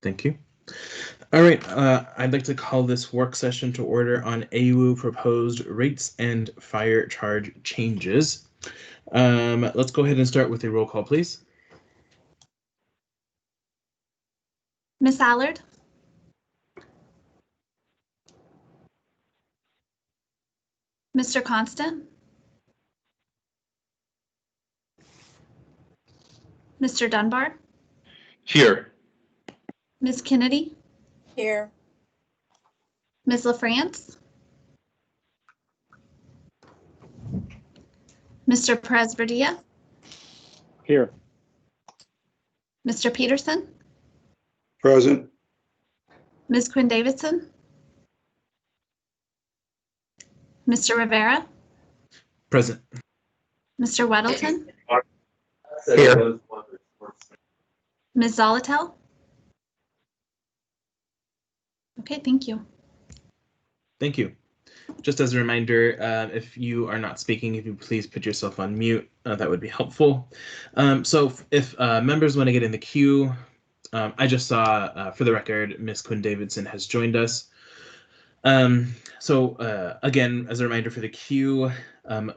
Thank you. All right, I'd like to call this work session to order on AWWU proposed rates and fire charge changes. Let's go ahead and start with a roll call, please. Ms. Allard? Mr. Constant? Mr. Dunbar? Here. Ms. Kennedy? Here. Ms. LaFrance? Mr. Perez-Verdia? Here. Mr. Peterson? Present. Ms. Quinn Davidson? Mr. Rivera? Present. Mr. Weddleton? Here. Ms. Zolotel? Okay, thank you. Thank you. Just as a reminder, if you are not speaking, if you please put yourself on mute, that would be helpful. So if members want to get in the queue, I just saw, for the record, Ms. Quinn Davidson has joined us. Again, as a reminder for the queue,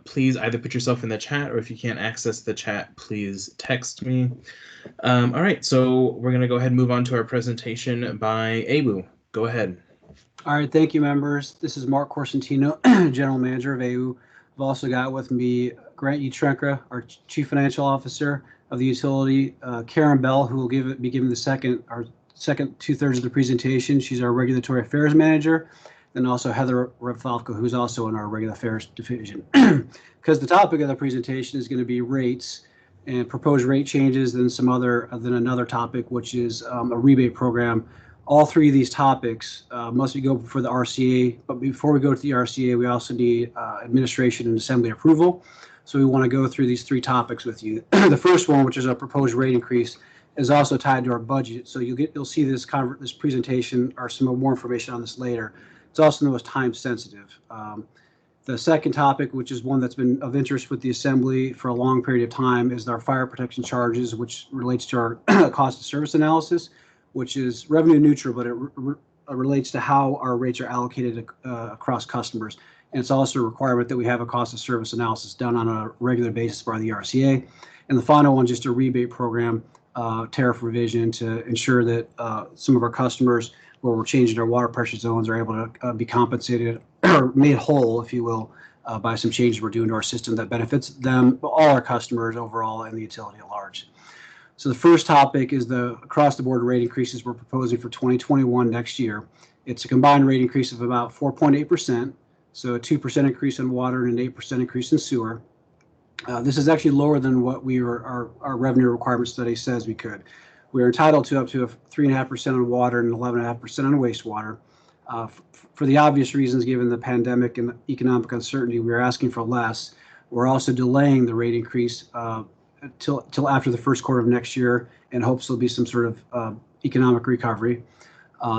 please either put yourself in the chat, or if you can't access the chat, please text me. All right, so we're going to go ahead and move on to our presentation by AWWU. Go ahead. All right, thank you, members. This is Mark Corsentino, General Manager of AWWU. I've also got with me Grant Utrenkra, our Chief Financial Officer of the utility, Karen Bell, who will be giving our second 2/3 of the presentation. She's our Regulatory Affairs Manager, and also Heather Repfalco, who's also in our Regular Affairs Division. Because the topic of the presentation is going to be rates and proposed rate changes, then another topic, which is a rebate program. All three of these topics must go before the RCA, but before we go to the RCA, we also need administration and assembly approval. So we want to go through these three topics with you. The first one, which is a proposed rate increase, is also tied to our budget. So you'll see this presentation or some more information on this later. It's also the most time sensitive. The second topic, which is one that's been of interest with the assembly for a long period of time, is our fire protection charges, which relates to our cost of service analysis, which is revenue neutral, but it relates to how our rates are allocated across customers. And it's also a requirement that we have a cost of service analysis done on a regular basis by the RCA. And the final one, just a rebate program, tariff revision to ensure that some of our customers, where we're changing our water pressure zones, are able to be compensated or made whole, if you will, by some changes we're doing to our system that benefits them, all our customers overall, and the utility at large. So the first topic is the across-the-board rate increases we're proposing for 2021 next year. It's a combined rate increase of about 4.8%, so a 2% increase in water and an 8% increase in sewer. This is actually lower than what our revenue requirement study says we could. We're entitled to up to 3.5% on water and 11.5% on wastewater. For the obvious reasons, given the pandemic and economic uncertainty, we're asking for less. We're also delaying the rate increase till after the first quarter of next year, in hopes there'll be some sort of economic recovery.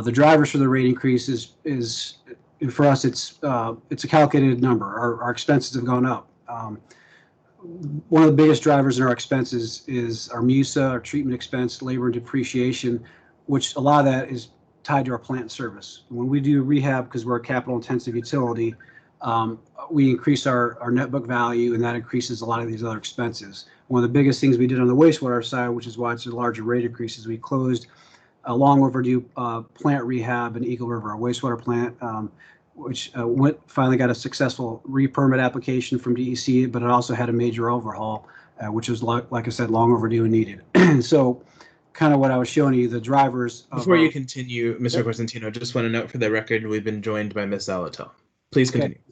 The drivers for the rate increase is for us, it's a calculated number. Our expenses have gone up. One of the biggest drivers in our expenses is our MUSA, our treatment expense, labor and depreciation, which a lot of that is tied to our plant service. When we do rehab, because we're a capital intensive utility, we increase our net book value, and that increases a lot of these other expenses. One of the biggest things we did on the wastewater side, which is why it's a larger rate increase, is we closed a long overdue plant rehab in Eagle River, a wastewater plant, which finally got a successful re-permit application from DEC, but it also had a major overhaul, which was, like I said, long overdue and needed. So kind of what I was showing you, the drivers. Before you continue, Mr. Corsentino, just want to note for the record, we've been joined by Ms. Zolotel. Please continue. Okay.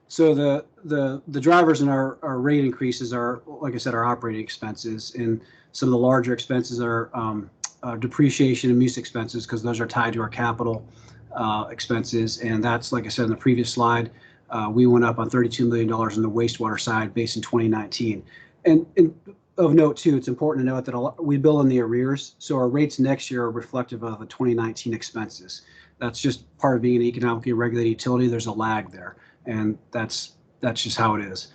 So the drivers in our rate increases are, like I said, our operating expenses, and some of the larger expenses are depreciation and MUSA expenses, because those are tied to our capital expenses. And that's, like I said in the previous slide, we went up on $32 million in the wastewater side based in 2019. And of note too, it's important to note that we bill in the arrears, so our rates next year are reflective of the 2019 expenses. That's just part of being an economically regulated utility. There's a lag there, and that's just how it is.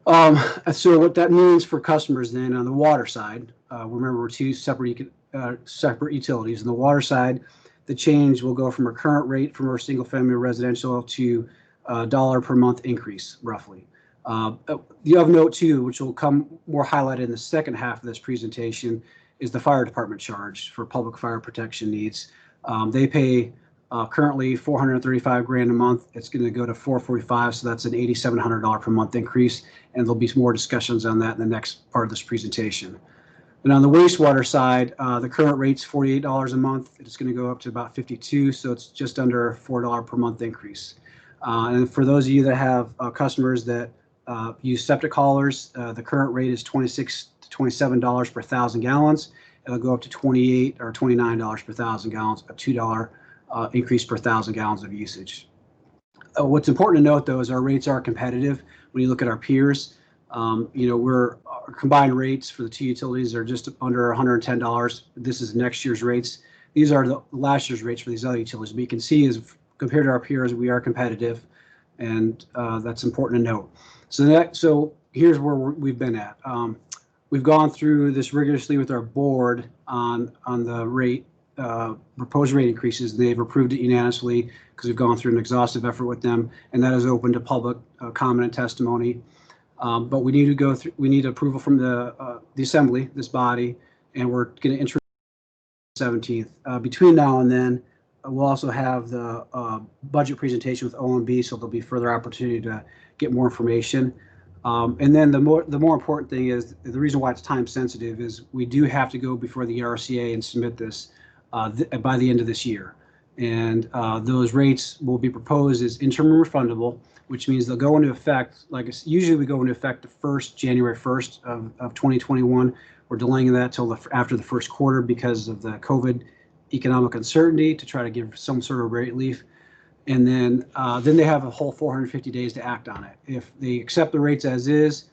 So what that means for customers then on the water side, remember we're two separate separate utilities. On the water side, the change will go from our current rate from our single-family residential to $1 per month increase, roughly. The of note too, which will come more highlighted in the second half of this presentation, is the fire department charge for public fire protection needs. They pay currently $435,000 a month. It's going to go to $445,000, so that's an $8,700 per month increase, and there'll be some more discussions on that in the next part of this presentation. And on the wastewater side, the current rate's $48 a month. It's going to go up to about $52, so it's just under a $4 per month increase. And for those of you that have customers that use septic haulers, the current rate is $26 to $27 per 1,000 gallons. It'll go up to $28 or $29 per 1,000 gallons, a $2 increase per 1,000 gallons of usage. What's important to note, though, is our rates are competitive. When you look at our peers, our combined rates for the two utilities are just under $110. This is next year's rates. These are the last year's rates for these other utilities. But you can see, is compared to our peers, we are competitive, and that's important to note. So here's where we've been at. We've gone through this rigorously with our board on the rate proposed rate increases. They've approved it unanimously because we've gone through an exhaustive effort with them, and that is open to public comment and testimony. But we need to go through. We need approval from the assembly, this body, and we're going to introduce 17th. Between now and then, we'll also have the budget presentation with OMB, so there'll be further opportunity to get more information. And then the more important thing is, the reason why it's time sensitive is we do have to go before the RCA and submit this by the end of this year. And those rates will be proposed as interim refundable, which means they'll go into effect, usually we go into effect the January 1st of 2021. We're delaying that till after the first quarter because of the COVID economic uncertainty to try to give some sort of rate relief. And then they have a whole 450 days to act on it. If they accept the rates as is,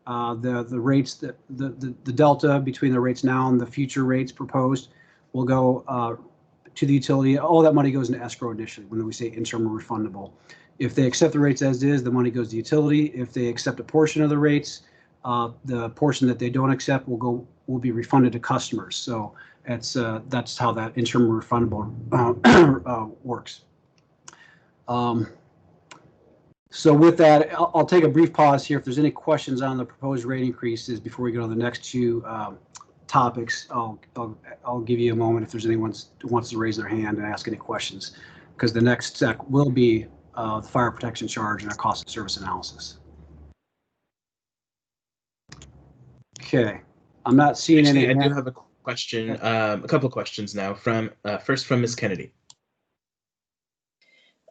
the rates that the delta between the rates now and the future rates proposed will go to the utility. All that money goes into escrow initially when we say interim or refundable. If they accept the rates as is, the money goes to the utility. If they accept a portion of the rates, the portion that they don't accept will be refunded to customers. So that's how that interim refundable works. So with that, I'll take a brief pause here. If there's any questions on the proposed rate increases before we go to the next two topics, I'll give you a moment if there's anyone who wants to raise their hand and ask any questions, because the next sec will be the fire protection charge and our cost of service analysis. Okay, I'm not seeing Actually, any. I do have a question, a couple of questions now. First from Ms. Kennedy.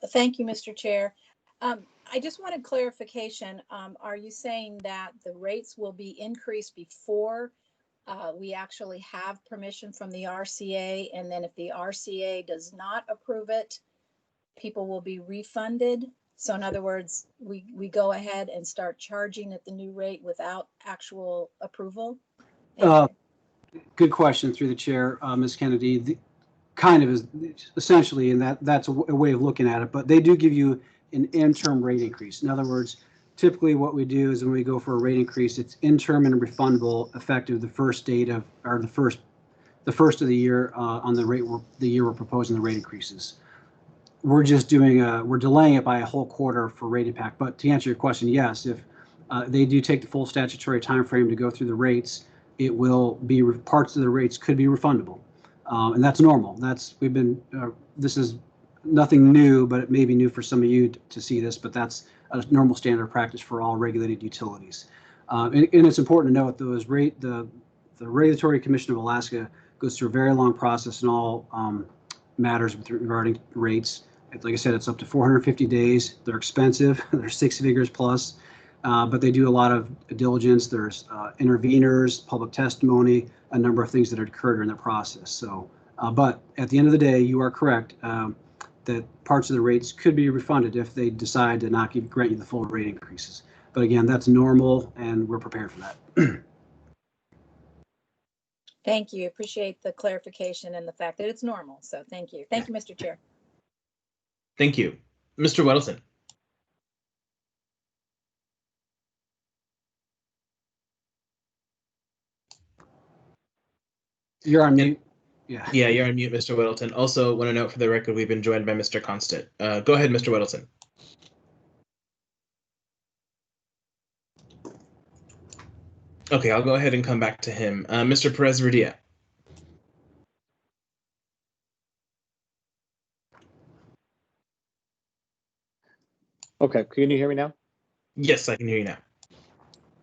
Thank you, Mr. Chair. I just wanted clarification. Are you saying that the rates will be increased before we actually have permission from the RCA? And then if the RCA does not approve it, people will be refunded? So in other words, we go ahead and start charging at the new rate without actual approval? Good question through the chair, Ms. Kennedy. Kind of is essentially, and that's a way of looking at it, but they do give you an interim rate increase. In other words, typically what we do is when we go for a rate increase, it's interim and refundable effective the first date of, or the first of the year on the year we're proposing the rate increases. We're just we're delaying it by a whole quarter for rate impact. But to answer your question, yes, if they do take the full statutory time frame to go through the rates, it will be parts of the rates could be refundable. And that's normal. This is nothing new, but it may be new for some of you to see this, but that's a normal standard practice for all regulated utilities. And it's important to note the Regulatory Commission of Alaska goes through a very long process in all matters regarding rates. Like I said, it's up to 450 days. They're expensive. They're 6 figures plus, but they do a lot of diligence. There's interveners, public testimony, a number of things that occurred during the process. So, but at the end of the day, you are correct that parts of the rates could be refunded if they decide to not grant you the full rate increases. But again, that's normal, and we're prepared for that. Thank you. Appreciate the clarification and the fact that it's normal. So thank you. Thank you, Mr. Chair. Thank you. Mr. Weddleton. You're on mute. Yeah. Yeah, you're on mute, Mr. Whittleton. Also, want to note for the record, we've been joined by Mr. Constant. Go ahead, Mr. Whittleton. Okay, I'll go ahead and come back to him. Mr. Perez-Verdia. Okay, can you hear me now? Yes, I can hear you now.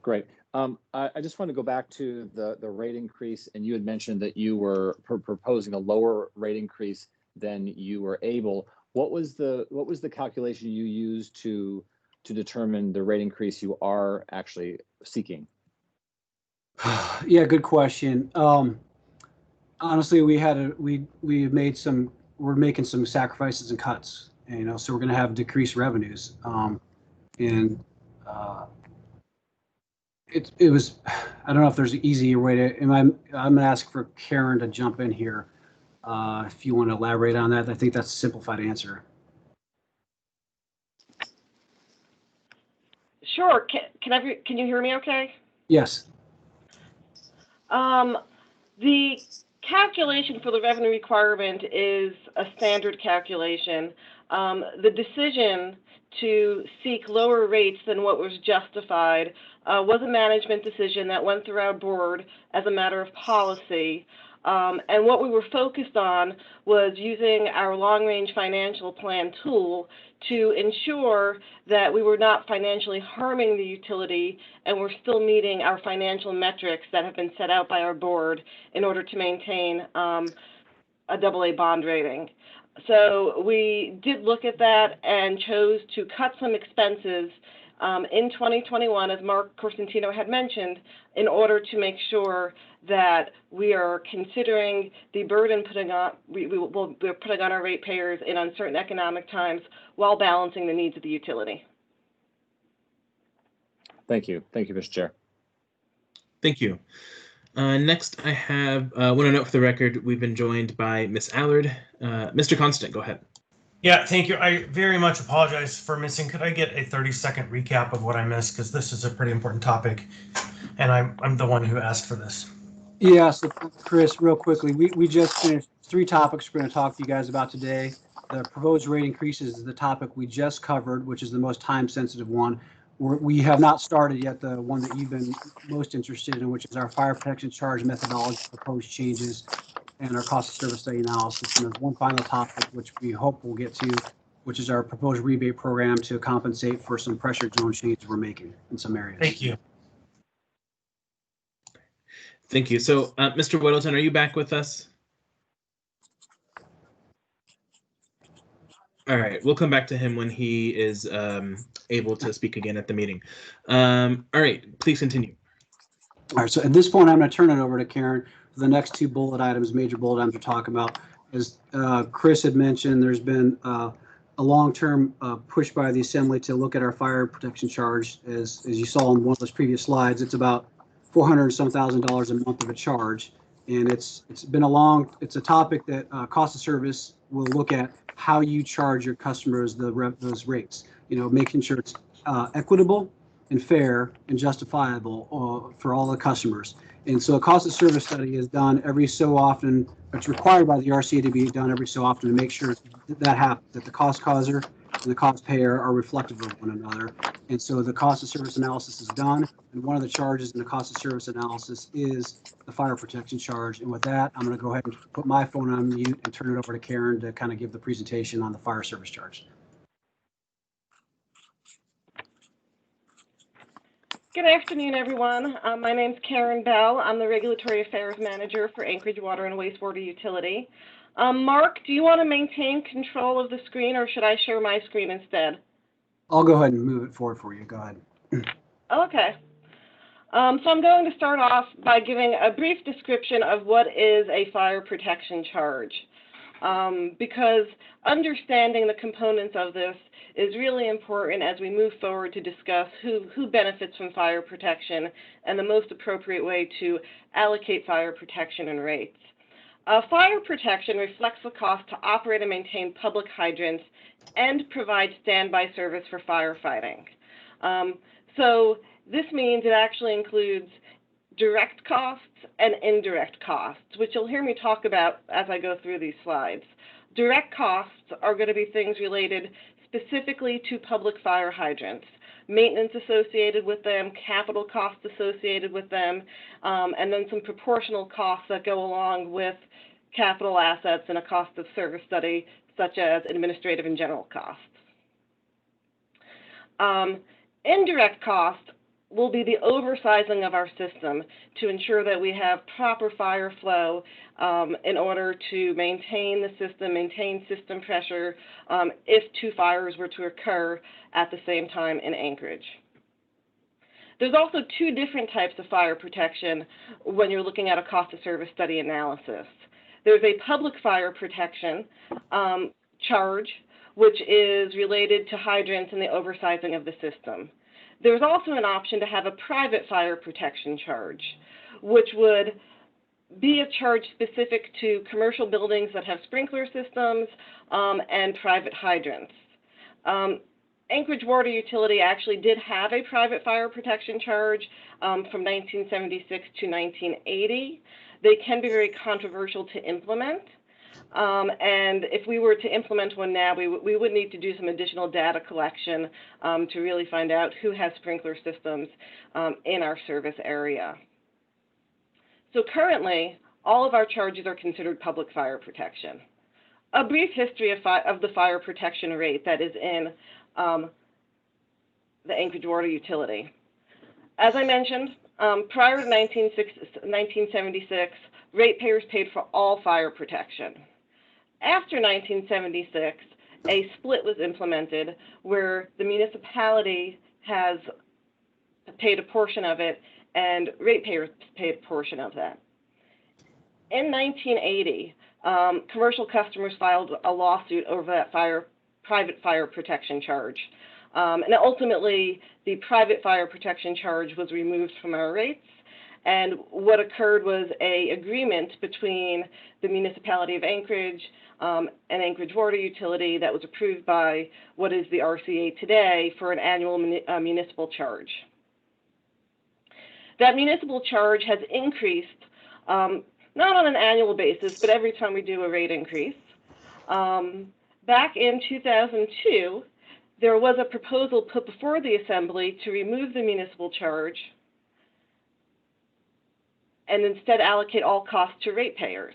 Great. I just want to go back to the rate increase, and you had mentioned that you were proposing a lower rate increase than you were able. What was the calculation you used to determine the rate increase you are actually seeking? Yeah, good question. Honestly, we're making some sacrifices and cuts, and, so we're going to have decreased revenues. And it was, I don't know if there's an easier way to, I'm going to ask for Karen to jump in here. If you want to elaborate on that, I think that's a simplified answer. Sure. Can you hear me okay? Yes. The calculation for the revenue requirement is a standard calculation. The decision to seek lower rates than what was justified was a management decision that went through our board as a matter of policy. And what we were focused on was using our long-range financial plan tool to ensure that we were not financially harming the utility and we're still meeting our financial metrics that have been set out by our board in order to maintain a AA bond rating. So we did look at that and chose to cut some expenses in 2021, as Mark Corsentino had mentioned, in order to make sure that we are considering the burden we're putting on our ratepayers in uncertain economic times while balancing the needs of the utility. Thank you, Mr. Chair. Thank you. Next, I have, want to note for the record, we've been joined by Ms. Allard. Mr. Constant, go ahead. Yeah, thank you. I very much apologize for missing. Could I get a 30-second recap of what I missed? Because this is a pretty important topic, and I'm the one who asked for this. Yeah, so Chris, real quickly, we just finished 3 topics we're going to talk to you guys about today. The proposed rate increases is the topic we just covered, which is the most time-sensitive one. We have not started yet the one that you've been most interested in, which is our fire protection charge methodology proposed changes and our cost of service study analysis. And there's one final topic, which we hope we'll get to, which is our proposed rebate program to compensate for some pressure zone changes we're making in some areas. Thank you. Thank you. So, Mr. Whittleton, are you back with us? All right, we'll come back to him when he is able to speak again at the meeting. All right, please continue. All right, so at this point, I'm going to turn it over to Karen for the next 2 bullet items, major bullet items to talk about. As Chris had mentioned, there's been a long-term push by the Assembly to look at our fire protection charge. As you saw on one of those previous slides, it's about $400,000 a month of a charge, and it's a topic that cost of service will look at how you charge your customers those rates. Making sure it's equitable and fair and justifiable for all the customers. And so a cost of service study is done every so often. It's required by the RCA to be done every so often to make sure that happens, that the cost causer and the cost payer are reflective of one another. And so the cost of service analysis is done. And one of the charges in the cost of service analysis is the fire protection charge. And with that, I'm going to go ahead and put my phone on mute and turn it over to Karen to kind of give the presentation on the fire service charge. Good afternoon, everyone. My name's Karen Bell. I'm the Regulatory Affairs Manager for Anchorage Water and Wastewater Utility. Mark, do you want to maintain control of the screen, or should I share my screen instead? I'll go ahead and move it forward for you. Go ahead. Okay. So I'm going to start off by giving a brief description of what is a fire protection charge, because understanding the components of this is really important as we move forward to discuss who benefits from fire protection and the most appropriate way to allocate fire protection and rates. Fire protection reflects the cost to operate and maintain public hydrants and provide standby service for firefighting. So this means it actually includes direct costs and indirect costs, which you'll hear me talk about as I go through these slides. Direct costs are going to be things related specifically to public fire hydrants, maintenance associated with them, capital costs associated with them, and then some proportional costs that go along with capital assets and a cost of service study, such as administrative and general costs. Indirect costs will be the oversizing of our system to ensure that we have proper fire flow in order to maintain the system, maintain system pressure if two fires were to occur at the same time in Anchorage. There's also two different types of fire protection when you're looking at a cost of service study analysis. There's a public fire protection charge, which is related to hydrants and the oversizing of the system. There's also an option to have a private fire protection charge, which would be a charge specific to commercial buildings that have sprinkler systems and private hydrants. Anchorage Water Utility actually did have a private fire protection charge from 1976 to 1980. They can be very controversial to implement. And if we were to implement one now, we would need to do some additional data collection to really find out who has sprinkler systems in our service area. So currently, all of our charges are considered public fire protection. A brief history of the fire protection rate that is in the Anchorage Water Utility. As I mentioned, prior to 1976, ratepayers paid for all fire protection. After 1976, a split was implemented where the municipality has paid a portion of it and ratepayers paid a portion of that. In 1980, commercial customers filed a lawsuit over that private fire protection charge. And ultimately, the private fire protection charge was removed from our rates. And what occurred was an agreement between the municipality of Anchorage and Anchorage Water Utility that was approved by what is the RCA today for an annual municipal charge. That municipal charge has increased, not on an annual basis, but every time we do a rate increase. Back in 2002, there was a proposal put before the Assembly to remove the municipal charge and instead allocate all costs to ratepayers.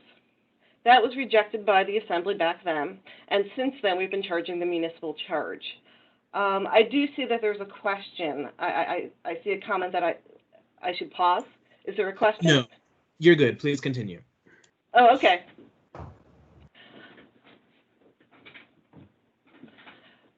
That was rejected by the Assembly back then, and since then we've been charging the municipal charge. I do see that there's a question. I see a comment that I should pause. Is there a question? No, you're good. Please continue. Oh, okay.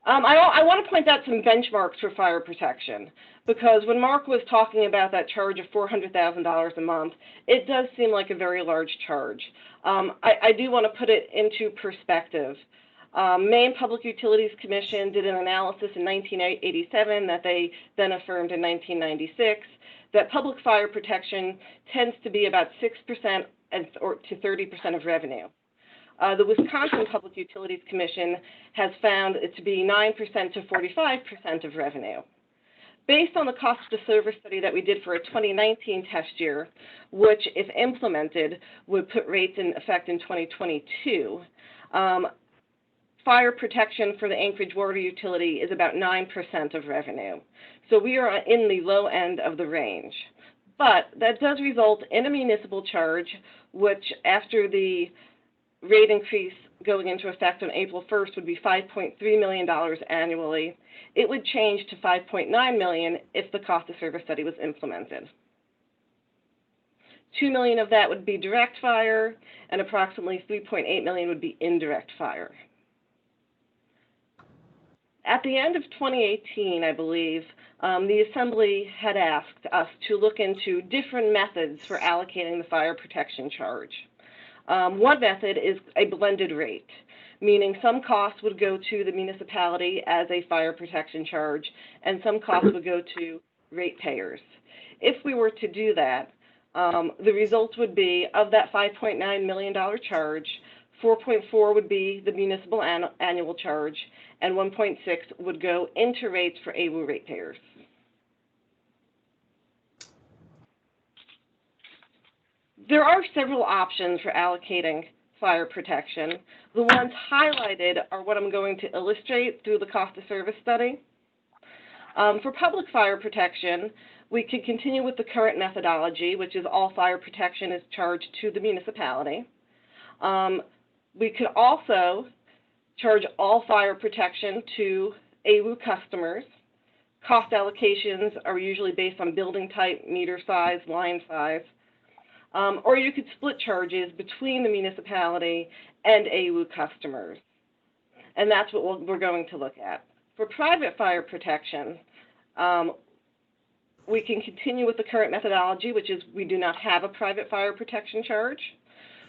I want to point out some benchmarks for fire protection, because when Mark was talking about that charge of $400,000 a month, it does seem like a very large charge. I do want to put it into perspective. Maine Public Utilities Commission did an analysis in 1987 that they then affirmed in 1996 that public fire protection tends to be about 6% or to 30% of revenue. The Wisconsin Public Utilities Commission has found it to be 9% to 45% of revenue. Based on the cost of service study that we did for a 2019 test year, which, if implemented, would put rates in effect in 2022, fire protection for the Anchorage Water Utility is about 9% of revenue. So we are in the low end of the range. But that does result in a municipal charge, which after the rate increase going into effect on April 1st would be $5.3 million annually. It would change to $5.9 million if the cost of service study was implemented. $2 million of that would be direct fire, and approximately $3.8 million would be indirect fire. At the end of 2018, I believe, the Assembly had asked us to look into different methods for allocating the fire protection charge. One method is a blended rate, meaning some costs would go to the municipality as a fire protection charge, and some costs would go to ratepayers. If we were to do that, the results would be, of that $5.9 million charge, 4.4 would be the municipal annual charge, and 1.6 would go into rates for AWWU ratepayers. There are several options for allocating fire protection. The ones highlighted are what I'm going to illustrate through the cost of service study. For public fire protection, we could continue with the current methodology, which is all fire protection is charged to the municipality. We could also charge all fire protection to AWWU customers. Cost allocations are usually based on building type, meter size, line size. Or you could split charges between the municipality and AWWU customers. And that's what we're going to look at. For private fire protection, we can continue with the current methodology, which is we do not have a private fire protection charge.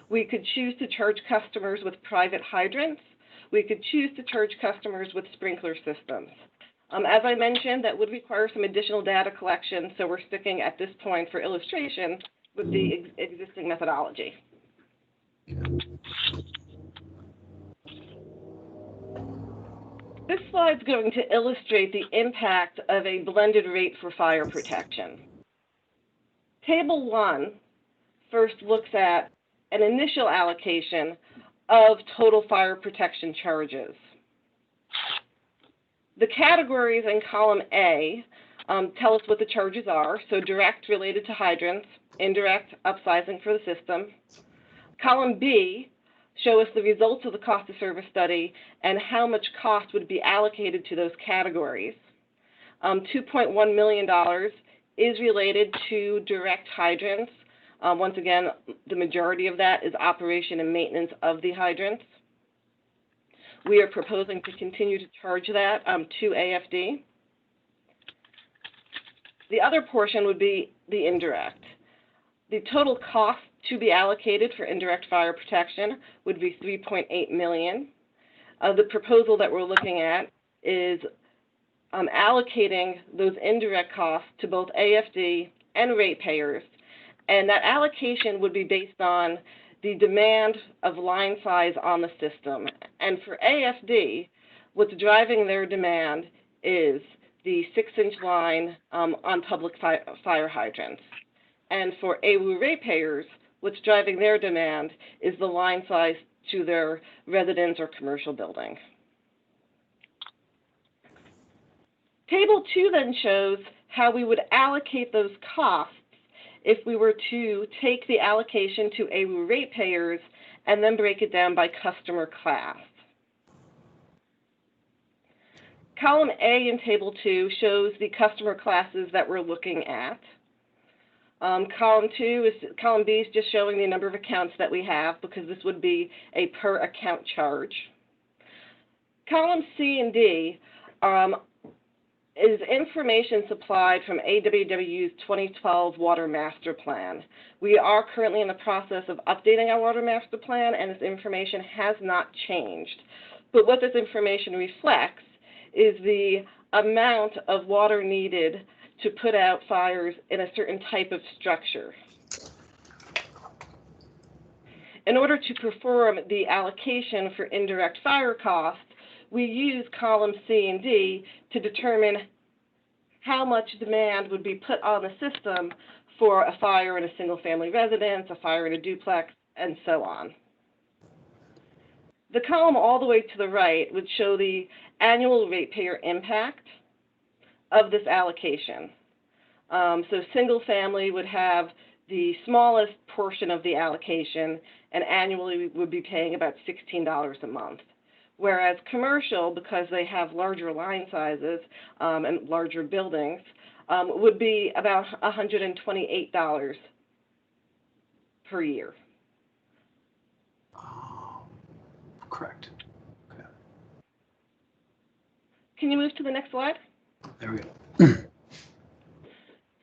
We could choose to charge customers with private hydrants. We could choose to charge customers with sprinkler systems. As I mentioned, that would require some additional data collection, so we're sticking at this point for illustration with the existing methodology. This slide is going to illustrate the impact of a blended rate for fire protection. Table 1 first looks at an initial allocation of total fire protection charges. The categories in column A tell us what the charges are, so direct related to hydrants, indirect upsizing for the system. Column B show us the results of the cost of service study and how much cost would be allocated to those categories. $2.1 million is related to direct hydrants. Once again, the majority of that is operation and maintenance of the hydrants. We are proposing to continue to charge that to AFD. The other portion would be the indirect. The total cost to be allocated for indirect fire protection would be $3.8 million. The proposal that we're looking at is allocating those indirect costs to both AFD and ratepayers, and that allocation would be based on the demand of line size on the system. And for AFD, what's driving their demand is the 6-inch line on public fire hydrants. And for AWWU ratepayers, what's driving their demand is the line size to their residence or commercial building. Table 2 then shows how we would allocate those costs if we were to take the allocation to AWWU ratepayers and then break it down by customer class. Column A in Table 2 shows the customer classes that we're looking at. Column B is just showing the number of accounts that we have, because this would be a per account charge. Column C and D is information supplied from AWWU's 2012 Water Master Plan. We are currently in the process of updating our Water Master Plan, and this information has not changed. But what this information reflects is the amount of water needed to put out fires in a certain type of structure. In order to perform the allocation for indirect fire costs, we use column C and D to determine how much demand would be put on the system for a fire in a single-family residence, a fire in a duplex, and so on. The column all the way to the right would show the annual ratepayer impact of this allocation. So single family would have the smallest portion of the allocation, and annually we would be paying about $16 a month. Whereas commercial, because they have larger line sizes and larger buildings, would be about $128 per year. Correct. Okay. Can you move to the next slide? There we go.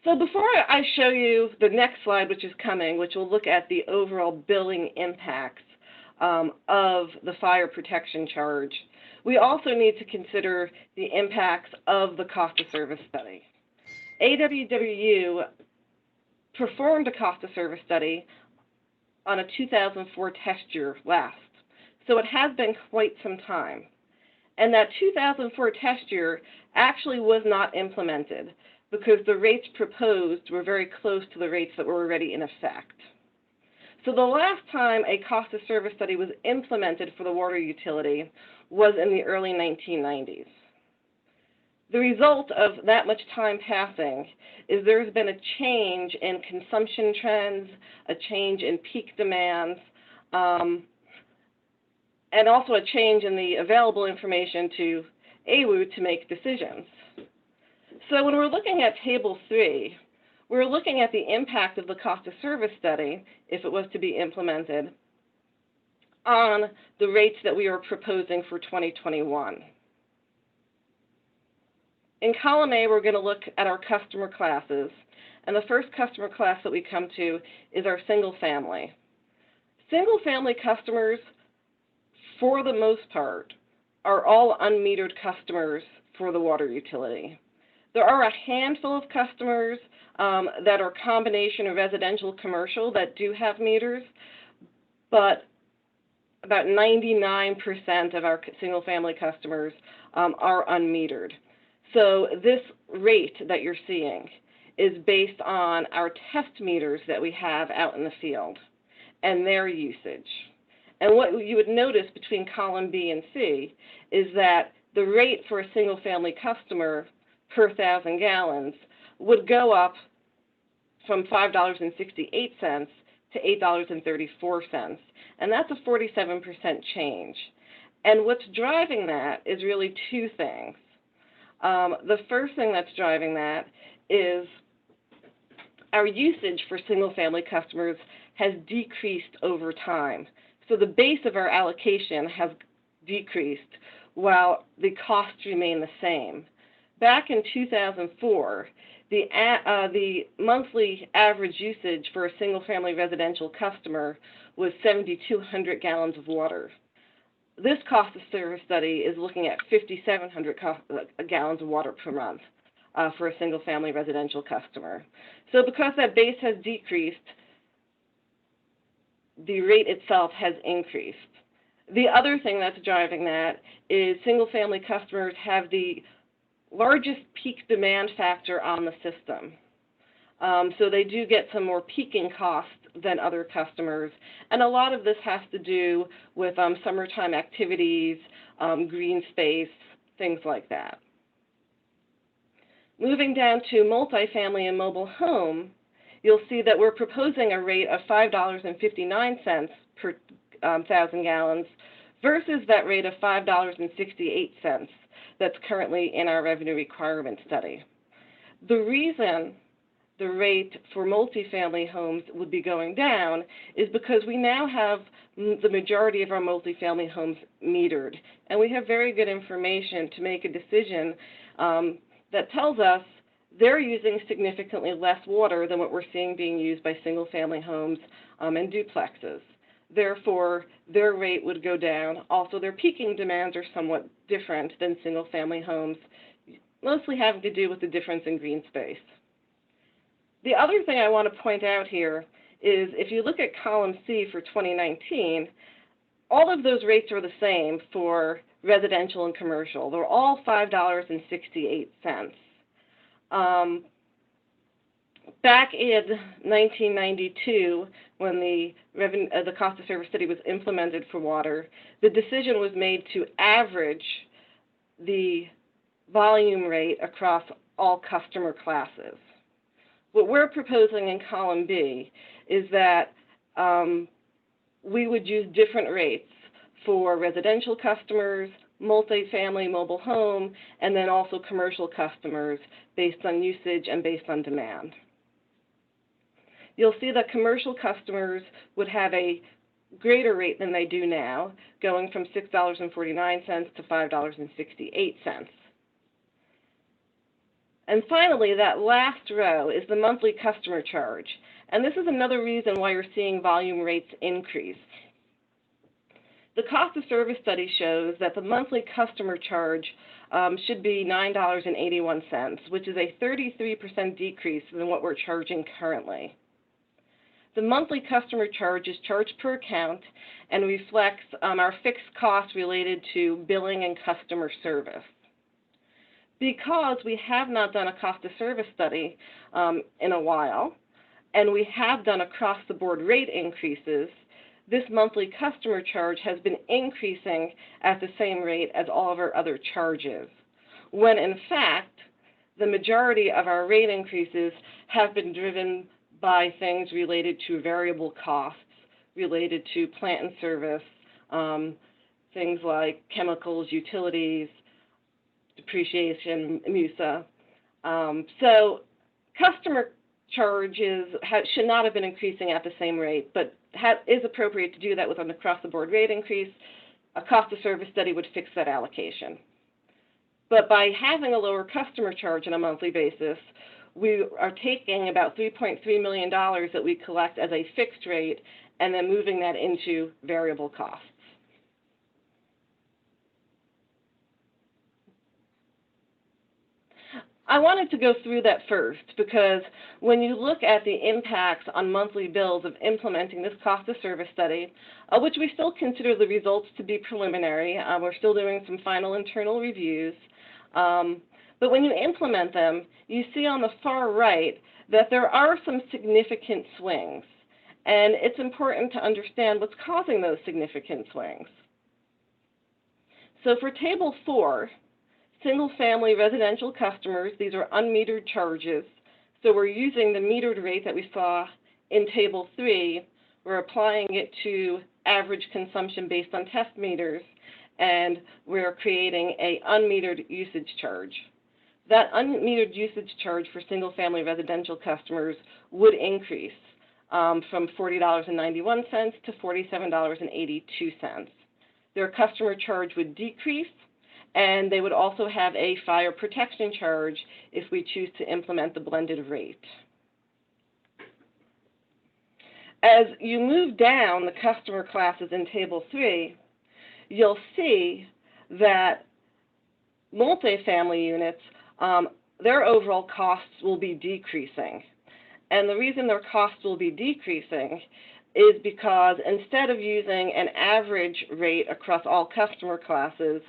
So before I show you the next slide, which is coming, which will look at the overall billing impacts of the fire protection charge, we also need to consider the impacts of the cost of service study. AWWU performed a cost of service study on a 2004 test year last, so it has been quite some time. And that 2004 test year actually was not implemented because the rates proposed were very close to the rates that were already in effect. So the last time a cost of service study was implemented for the water utility was in the early 1990s. The result of that much time passing is there's been a change in consumption trends, a change in peak demands, and also a change in the available information to AWWU to make decisions. So when we're looking at Table 3, we're looking at the impact of the cost of service study, if it was to be implemented, on the rates that we are proposing for 2021. In column A, we're going to look at our customer classes, and the first customer class that we come to is our single family. Single family customers, for the most part, are all unmetered customers for the water utility. There are a handful of customers that are combination of residential commercial that do have meters, but about 99% of our single family customers are unmetered. So this rate that you're seeing is based on our test meters that we have out in the field and their usage. And what you would notice between column B and C is that the rate for a single family customer per 1,000 gallons would go up from $5.68 to $8.34. And that's a 47% change. And what's driving that is really two things. The first thing that's driving that is our usage for single-family customers has decreased over time. So the base of our allocation has decreased while the costs remain the same. Back in 2004, the monthly average usage for a single-family residential customer was 7,200 gallons of water. This cost of service study is looking at 5,700 gallons of water per month for a single-family residential customer. So because that base has decreased, the rate itself has increased. The other thing that's driving that is single-family customers have the largest peak demand factor on the system. So they do get some more peaking costs than other customers. And a lot of this has to do with summertime activities, green space, things like that. Moving down to multifamily and mobile home, you'll see that we're proposing a rate of $5.59 per 1,000 gallons versus that rate of $5.68 that's currently in our revenue requirement study. The reason the rate for multifamily homes would be going down is because we now have the majority of our multifamily homes metered, and we have very good information to make a decision that tells us they're using significantly less water than what we're seeing being used by single-family homes and duplexes. Therefore, their rate would go down. Also, their peaking demands are somewhat different than single-family homes, mostly having to do with the difference in green space. The other thing I want to point out here is if you look at column C for 2019, all of those rates are the same for residential and commercial. They're all $5.68. Back in 1992, when the cost of service study was implemented for water, the decision was made to average the volume rate across all customer classes. What we're proposing in column B is that we would use different rates for residential customers, multifamily mobile home, and then also commercial customers based on usage and based on demand. You'll see that commercial customers would have a greater rate than they do now, going from $6.49 to $5.68. And finally, that last row is the monthly customer charge. And this is another reason why you're seeing volume rates increase. The cost of service study shows that the monthly customer charge should be $9.81, which is a 33% decrease than what we're charging currently. The monthly customer charge is charged per account and reflects our fixed costs related to billing and customer service. Because we have not done a cost of service study in a while, and we have done across-the-board rate increases, this monthly customer charge has been increasing at the same rate as all of our other charges, when in fact, the majority of our rate increases have been driven by things related to variable costs, related to plant and service, things like chemicals, utilities, depreciation, MUSA. So customer charges should not have been increasing at the same rate, but is appropriate to do that with an across-the-board rate increase. A cost of service study would fix that allocation. But by having a lower customer charge on a monthly basis, we are taking about $3.3 million that we collect as a fixed rate and then moving that into variable costs. I wanted to go through that first because when you look at the impacts on monthly bills of implementing this cost of service study, which we still consider the results to be preliminary, we're still doing some final internal reviews, but when you implement them, you see on the far right that there are some significant swings, and it's important to understand what's causing those significant swings. So for Table 4, single-family residential customers, these are unmetered charges. So we're using the metered rate that we saw in Table 3. We're applying it to average consumption based on test meters, and we're creating an unmetered usage charge. That unmetered usage charge for single-family residential customers would increase from $40.91 to $47.82. Their customer charge would decrease, and they would also have a fire protection charge if we choose to implement the blended rate. As you move down the customer classes in Table 3, you'll see that multifamily units, their overall costs will be decreasing. And the reason their costs will be decreasing is because instead of using an average rate across all customer classes,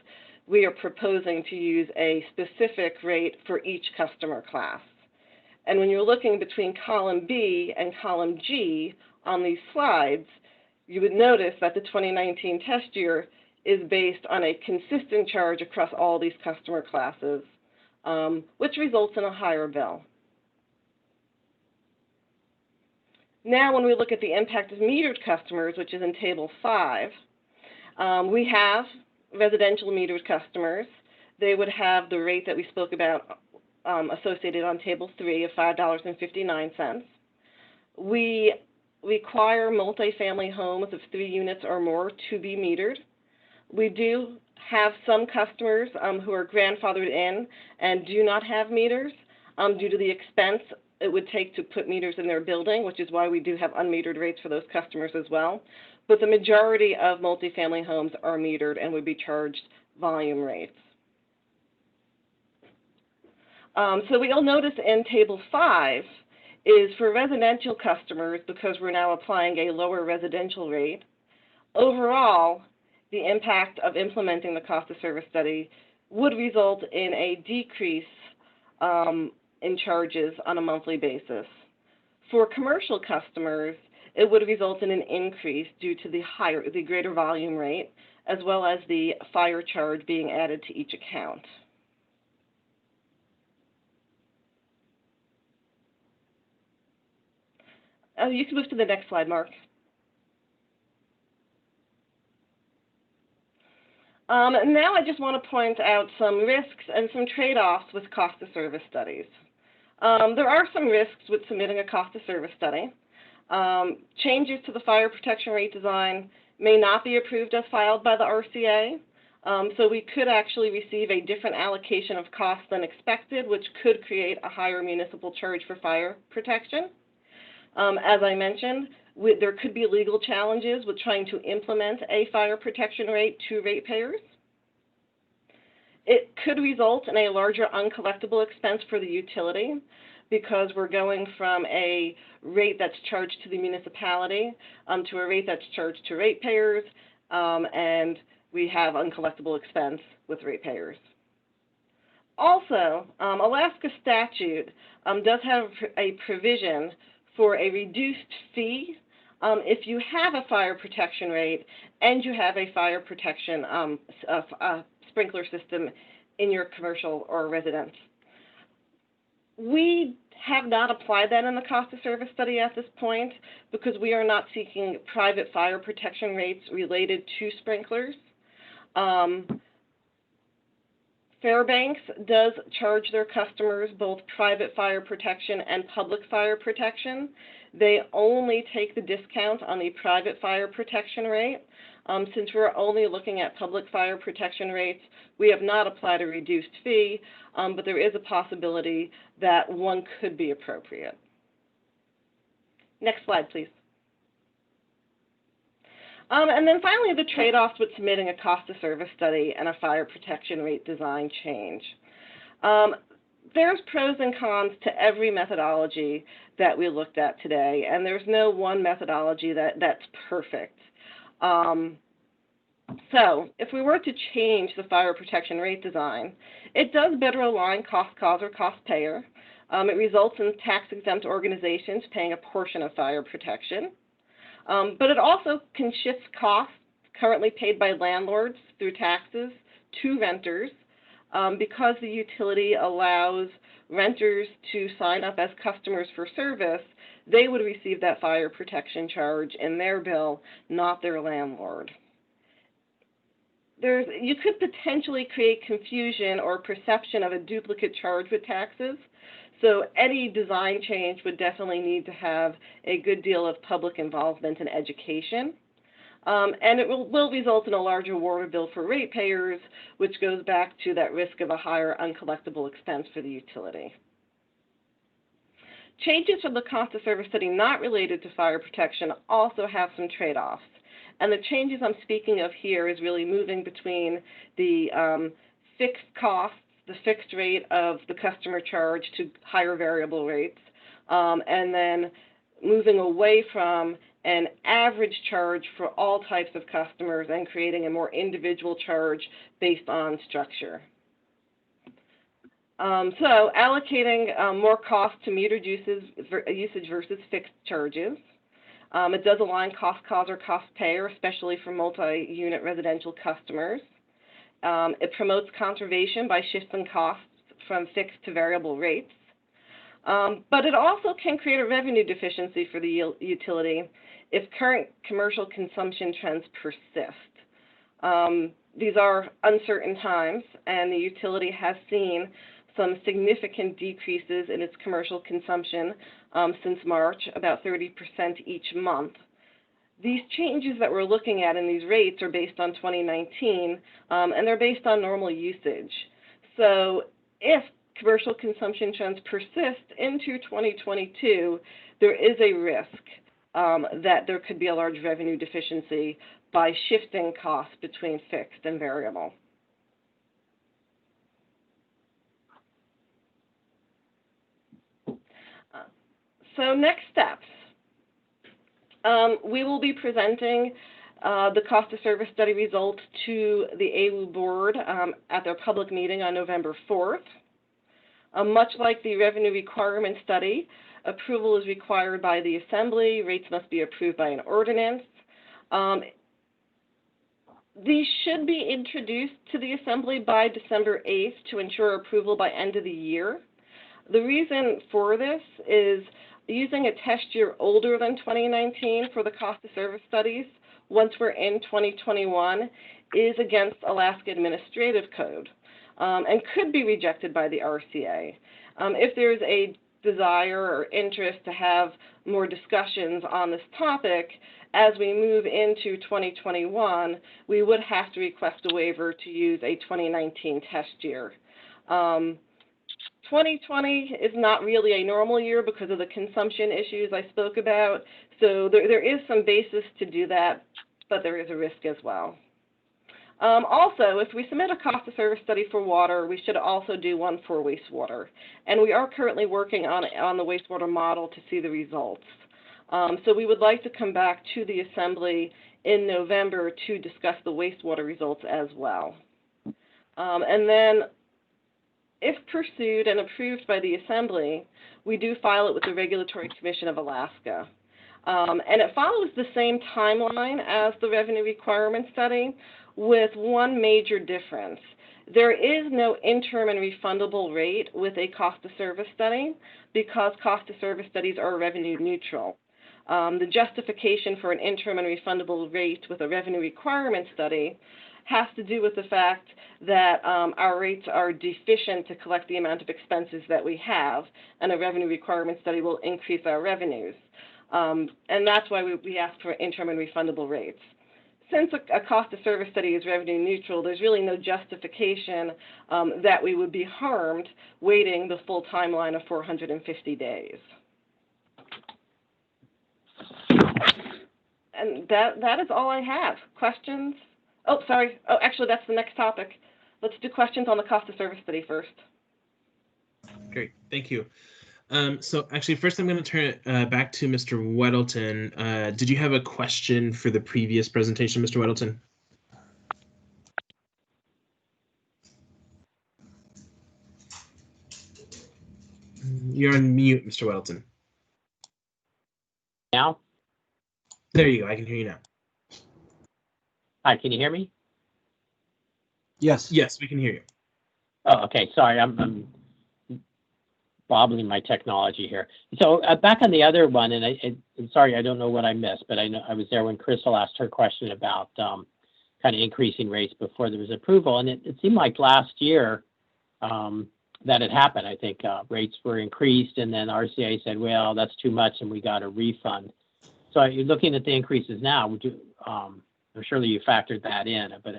we are proposing to use a specific rate for each customer class. And when you're looking between column B and column G on these slides, you would notice that the 2019 test year is based on a consistent charge across all these customer classes, which results in a higher bill. Now, when we look at the impact of metered customers, which is in Table 5, we have residential metered customers. They would have the rate that we spoke about associated on Table 3 of $5.59. We require multifamily homes of 3 units or more to be metered. We do have some customers who are grandfathered in and do not have meters due to the expense it would take to put meters in their building, which is why we do have unmetered rates for those customers as well. But the majority of multifamily homes are metered and would be charged volume rates. So what you'll notice in Table 5 is for residential customers, because we're now applying a lower residential rate, overall, the impact of implementing the cost of service study would result in a decrease in charges on a monthly basis. For commercial customers, it would result in an increase due to the greater volume rate, as well as the fire charge being added to each account. You can move to the next slide, Mark. Now I just want to point out some risks and some trade-offs with cost of service studies. There are some risks with submitting a cost of service study. Changes to the fire protection rate design may not be approved as filed by the RCA, so we could actually receive a different allocation of costs than expected, which could create a higher municipal charge for fire protection. As I mentioned, there could be legal challenges with trying to implement a fire protection rate to ratepayers. It could result in a larger uncollectible expense for the utility because we're going from a rate that's charged to the municipality to a rate that's charged to ratepayers, and we have uncollectible expense with ratepayers. Also, Alaska statute does have a provision for a reduced fee if you have a fire protection rate and you have a fire protection sprinkler system in your commercial or residence. We have not applied that in the cost of service study at this point because we are not seeking private fire protection rates related to sprinklers. Fairbanks does charge their customers both private fire protection and public fire protection. They only take the discount on the private fire protection rate. Since we're only looking at public fire protection rates, we have not applied a reduced fee, but there is a possibility that one could be appropriate. Next slide, please. And then finally, the trade-offs with submitting a cost of service study and a fire protection rate design change. There's pros and cons to every methodology that we looked at today, and there's no one methodology that's perfect. So if we were to change the fire protection rate design, it does better align cost causer, cost payer. It results in tax-exempt organizations paying a portion of fire protection. But it also can shift costs currently paid by landlords through taxes to renters because the utility allows renters to sign up as customers for service. They would receive that fire protection charge in their bill, not their landlord. You could potentially create confusion or perception of a duplicate charge with taxes. So any design change would definitely need to have a good deal of public involvement and education. And it will result in a larger water bill for ratepayers, which goes back to that risk of a higher uncollectible expense for the utility. Changes from the cost of service study not related to fire protection also have some trade-offs. And the changes I'm speaking of here is really moving between the fixed costs, the fixed rate of the customer charge to higher variable rates, and then moving away from an average charge for all types of customers and creating a more individual charge based on structure. So allocating more cost to metered usage versus fixed charges. It does align cost causer, cost payer, especially for multi-unit residential customers. It promotes conservation by shifting costs from fixed to variable rates. But it also can create a revenue deficiency for the utility if current commercial consumption trends persist. These are uncertain times, and the utility has seen some significant decreases in its commercial consumption since March, about 30% each month. These changes that we're looking at in these rates are based on 2019, and they're based on normal usage. So if commercial consumption trends persist into 2022, there is a risk that there could be a large revenue deficiency by shifting costs between fixed and variable. So next steps. We will be presenting the cost of service study results to the AWWU board at their public meeting on November 4th. Much like the revenue requirement study, approval is required by the Assembly. Rates must be approved by an ordinance. These should be introduced to the Assembly by December 8th to ensure approval by end of the year. The reason for this is using a test year older than 2019 for the cost of service studies, once we're in 2021, is against Alaska Administrative Code and could be rejected by the RCA. If there's a desire or interest to have more discussions on this topic, as we move into 2021, we would have to request a waiver to use a 2019 test year. 2020 is not really a normal year because of the consumption issues I spoke about, so there is some basis to do that, but there is a risk as well. Also, if we submit a cost of service study for water, we should also do one for wastewater, and we are currently working on the wastewater model to see the results. So we would like to come back to the Assembly in November to discuss the wastewater results as well. And then if pursued and approved by the Assembly, we do file it with the Regulatory Commission of Alaska. And it follows the same timeline as the revenue requirement study, with one major difference. There is no interim and refundable rate with a cost of service study because cost of service studies are revenue neutral. The justification for an interim and refundable rate with a revenue requirement study has to do with the fact that our rates are deficient to collect the amount of expenses that we have, and a revenue requirement study will increase our revenues. And that's why we ask for interim and refundable rates. Since a cost of service study is revenue neutral, there's really no justification that we would be harmed waiting the full timeline of 450 days. And that is all I have. Questions? Oh, sorry. Oh, actually, that's the next topic. Let's do questions on the cost of service study first. Great, thank you. So actually, first I'm going to turn it back to Mr. Weddleton. Did you have a question for the previous presentation, Mr. Weddleton? You're on mute, Mr. Weddleton. Now? There you go. I can hear you now. Hi, can you hear me? Yes. Yes, we can hear you. Oh, okay. Sorry, I'm bobbling my technology here. So back on the other one, and I'm sorry, I don't know what I missed, but I know I was there when Crystal asked her question about kind of increasing rates before there was approval, and it seemed like last year that had happened. I think rates were increased, and then RCA said, well, that's too much, and we got a refund. So you're looking at the increases now. Would you? Surely you factored that in, but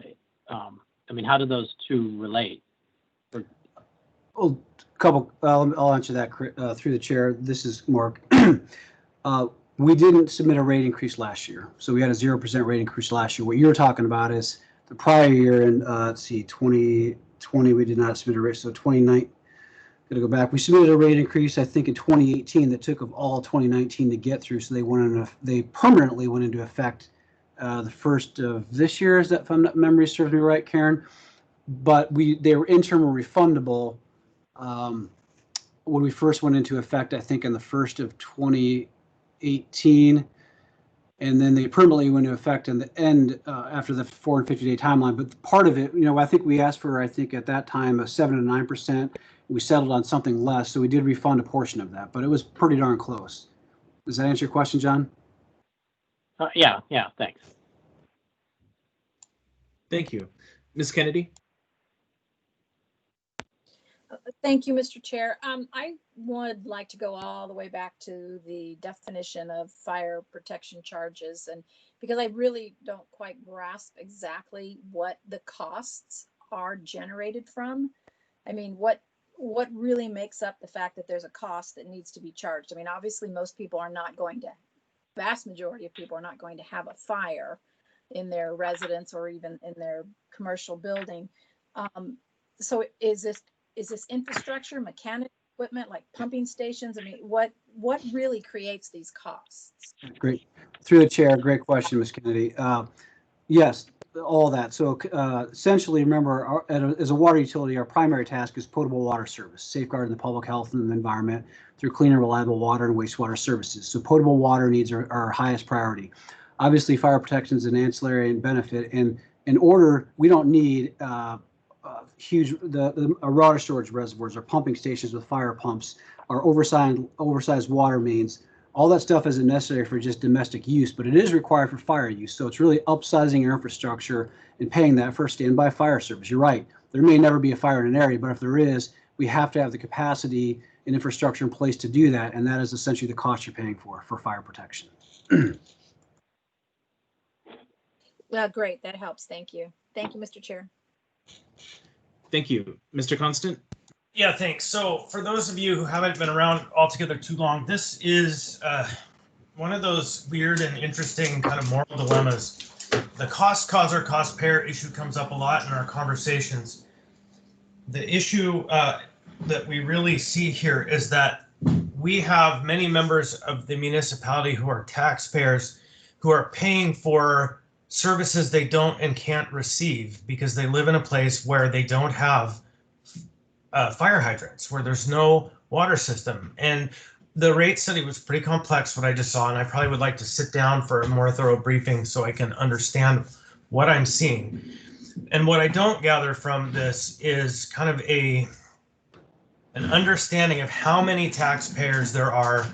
I mean, how do those two relate? Well, I'll answer that through the chair. This is Mark. We didn't submit a rate increase last year, so we had a 0% rate increase last year. What you're talking about is the prior year, in let's see, 2020 we did not submit a rate, so 2019. Gotta go back. We submitted a rate increase, I think, in 2018 that took of all 2019 to get through. So they permanently went into effect the first of this year. Is that, if memory serves me right, Karen? But they were interim or refundable when we first went into effect, I think, in the first of 2018, and then they permanently went into effect in the end after the 450-day timeline. But part of it, I think we asked for, I think at that time, a 7 to 9%. We settled on something less, so we did refund a portion of that, but it was pretty darn close. Does that answer your question, John? Yeah, thanks. Thank you. Ms. Kennedy? Thank you, Mr. Chair. I would like to go all the way back to the definition of fire protection charges, and because I really don't quite grasp exactly what the costs are generated from. I mean, what really makes up the fact that there's a cost that needs to be charged? I mean, obviously, vast majority of people are not going to have a fire in their residence or even in their commercial building. So is this infrastructure, mechanic equipment, like pumping stations? I mean, what really creates these costs? Great. Through the chair, great question, Ms. Kennedy. Yes, all that. So essentially, remember, as a water utility, our primary task is potable water service, safeguarding the public health and the environment through clean and reliable water and wastewater services. So potable water needs are our highest priority. Obviously, fire protection is an ancillary and benefit. And in order, we don't need huge water storage reservoirs or pumping stations with fire pumps or oversized water mains. All that stuff isn't necessary for just domestic use, but it is required for fire use. So it's really upsizing your infrastructure and paying that for standby fire service. You're right. There may never be a fire in an area, but if there is, we have to have the capacity and infrastructure in place to do that. And that is essentially the cost you're paying for fire protection. Great. That helps. Thank you. Thank you, Mr. Chair. Thank you. Mr. Constant? Yeah, thanks. So for those of you who haven't been around altogether too long, this is one of those weird and interesting kind of moral dilemmas. The cost causer, cost payer issue comes up a lot in our conversations. The issue that we really see here is that we have many members of the municipality who are taxpayers who are paying for services they don't and can't receive because they live in a place where they don't have fire hydrants where there's no water system. And the rate study was pretty complex, what I just saw, and I probably would like to sit down for a more thorough briefing so I can understand what I'm seeing. And what I don't gather from this is kind of an understanding of how many taxpayers there are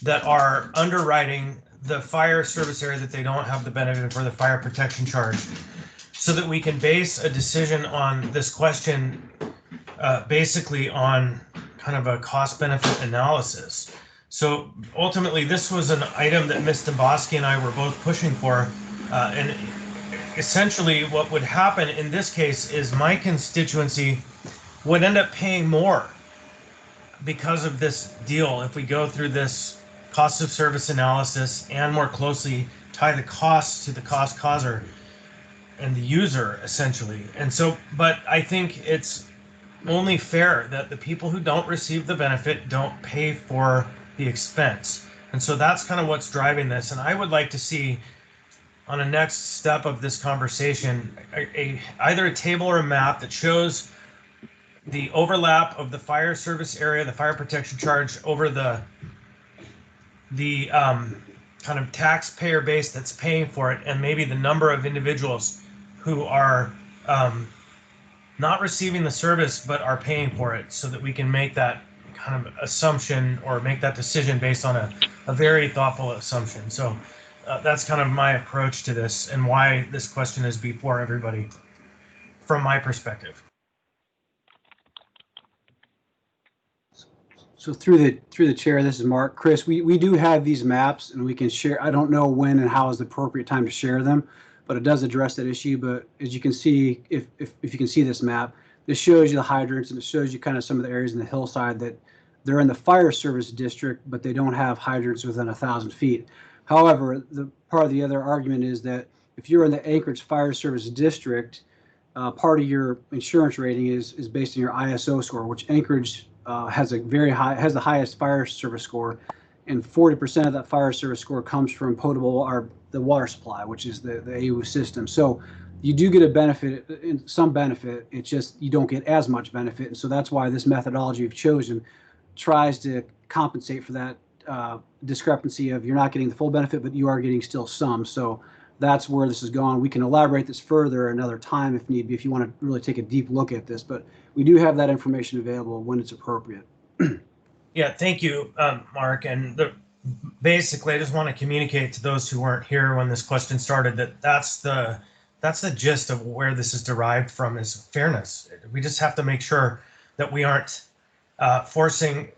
that are underwriting the fire service area that they don't have the benefit for the fire protection charge, so that we can base a decision on this question basically on kind of a cost benefit analysis. So ultimately, this was an item that Ms. Domboski and I were both pushing for, and essentially what would happen in this case is my constituency would end up paying more because of this deal if we go through this cost of service analysis and more closely tie the costs to the cost causer and the user essentially. And so, but I think it's only fair that the people who don't receive the benefit don't pay for the expense. And so that's kind of what's driving this. And I would like to see on a next step of this conversation, either a table or a map that shows the overlap of the fire service area, the fire protection charge over the kind of taxpayer base that's paying for it, and maybe the number of individuals who are not receiving the service but are paying for it, so that we can make that kind of assumption or make that decision based on a very thoughtful assumption. So that's kind of my approach to this and why this question is before everybody from my perspective. So through the chair, this is Mark. Chris, we do have these maps and we can share. I don't know when and how is the appropriate time to share them, but it does address that issue. But as you can see, if you can see this map, this shows you the hydrants and it shows you kind of some of the areas in the hillside that they're in the fire service district, but they don't have hydrants within 1,000 feet. However, the part of the other argument is that if you're in the Anchorage Fire Service District, part of your insurance rating is based on your ISO score, which Anchorage has the highest fire service score, and 40% of that fire service score comes from potable or the water supply, which is the AWWU system. So you do get a benefit, some benefit. It's just you don't get as much benefit, and so that's why this methodology you've chosen tries to compensate for that discrepancy of you're not getting the full benefit, but you are getting still some. So that's where this is going. We can elaborate this further another time if need be, if you want to really take a deep look at this, but we do have that information available when it's appropriate. Yeah, thank you, Mark. And basically, I just want to communicate to those who weren't here when this question started that that's the gist of where this is derived from, is fairness. We just have to make sure that we aren't forcing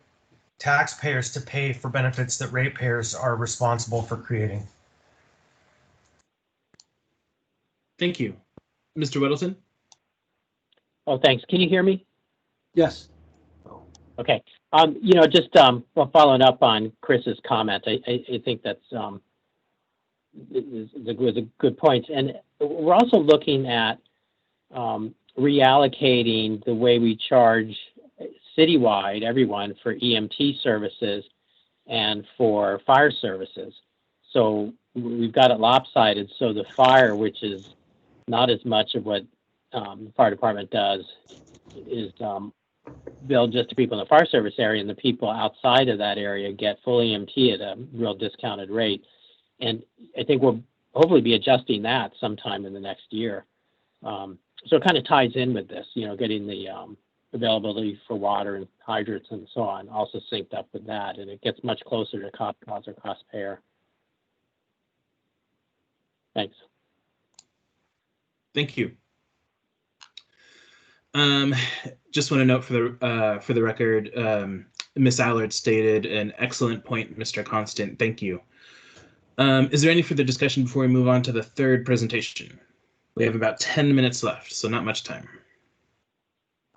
taxpayers to pay for benefits that ratepayers are responsible for creating. Thank you. Mr. Whittleton? Oh, thanks. Can you hear me? Yes. Okay. Just following up on Chris's comment, I think that's was a good point. And we're also looking at reallocating the way we charge citywide, everyone, for EMT services and for fire services. So we've got it lopsided. So the fire, which is not as much of what the fire department does, is billed just to people in the fire service area, and the people outside of that area get full EMT at a real discounted rate. And I think we'll hopefully be adjusting that sometime in the next year. So it kind of ties in with this, getting the availability for water and hydrants and so on, also synced up with that, and it gets much closer to cost causer, cost payer. Thanks. Thank you. Just want to note for the record, Ms. Allard stated an excellent point, Mr. Constant. Thank you. Is there any further discussion before we move on to the third presentation? We have about 10 minutes left, so not much time.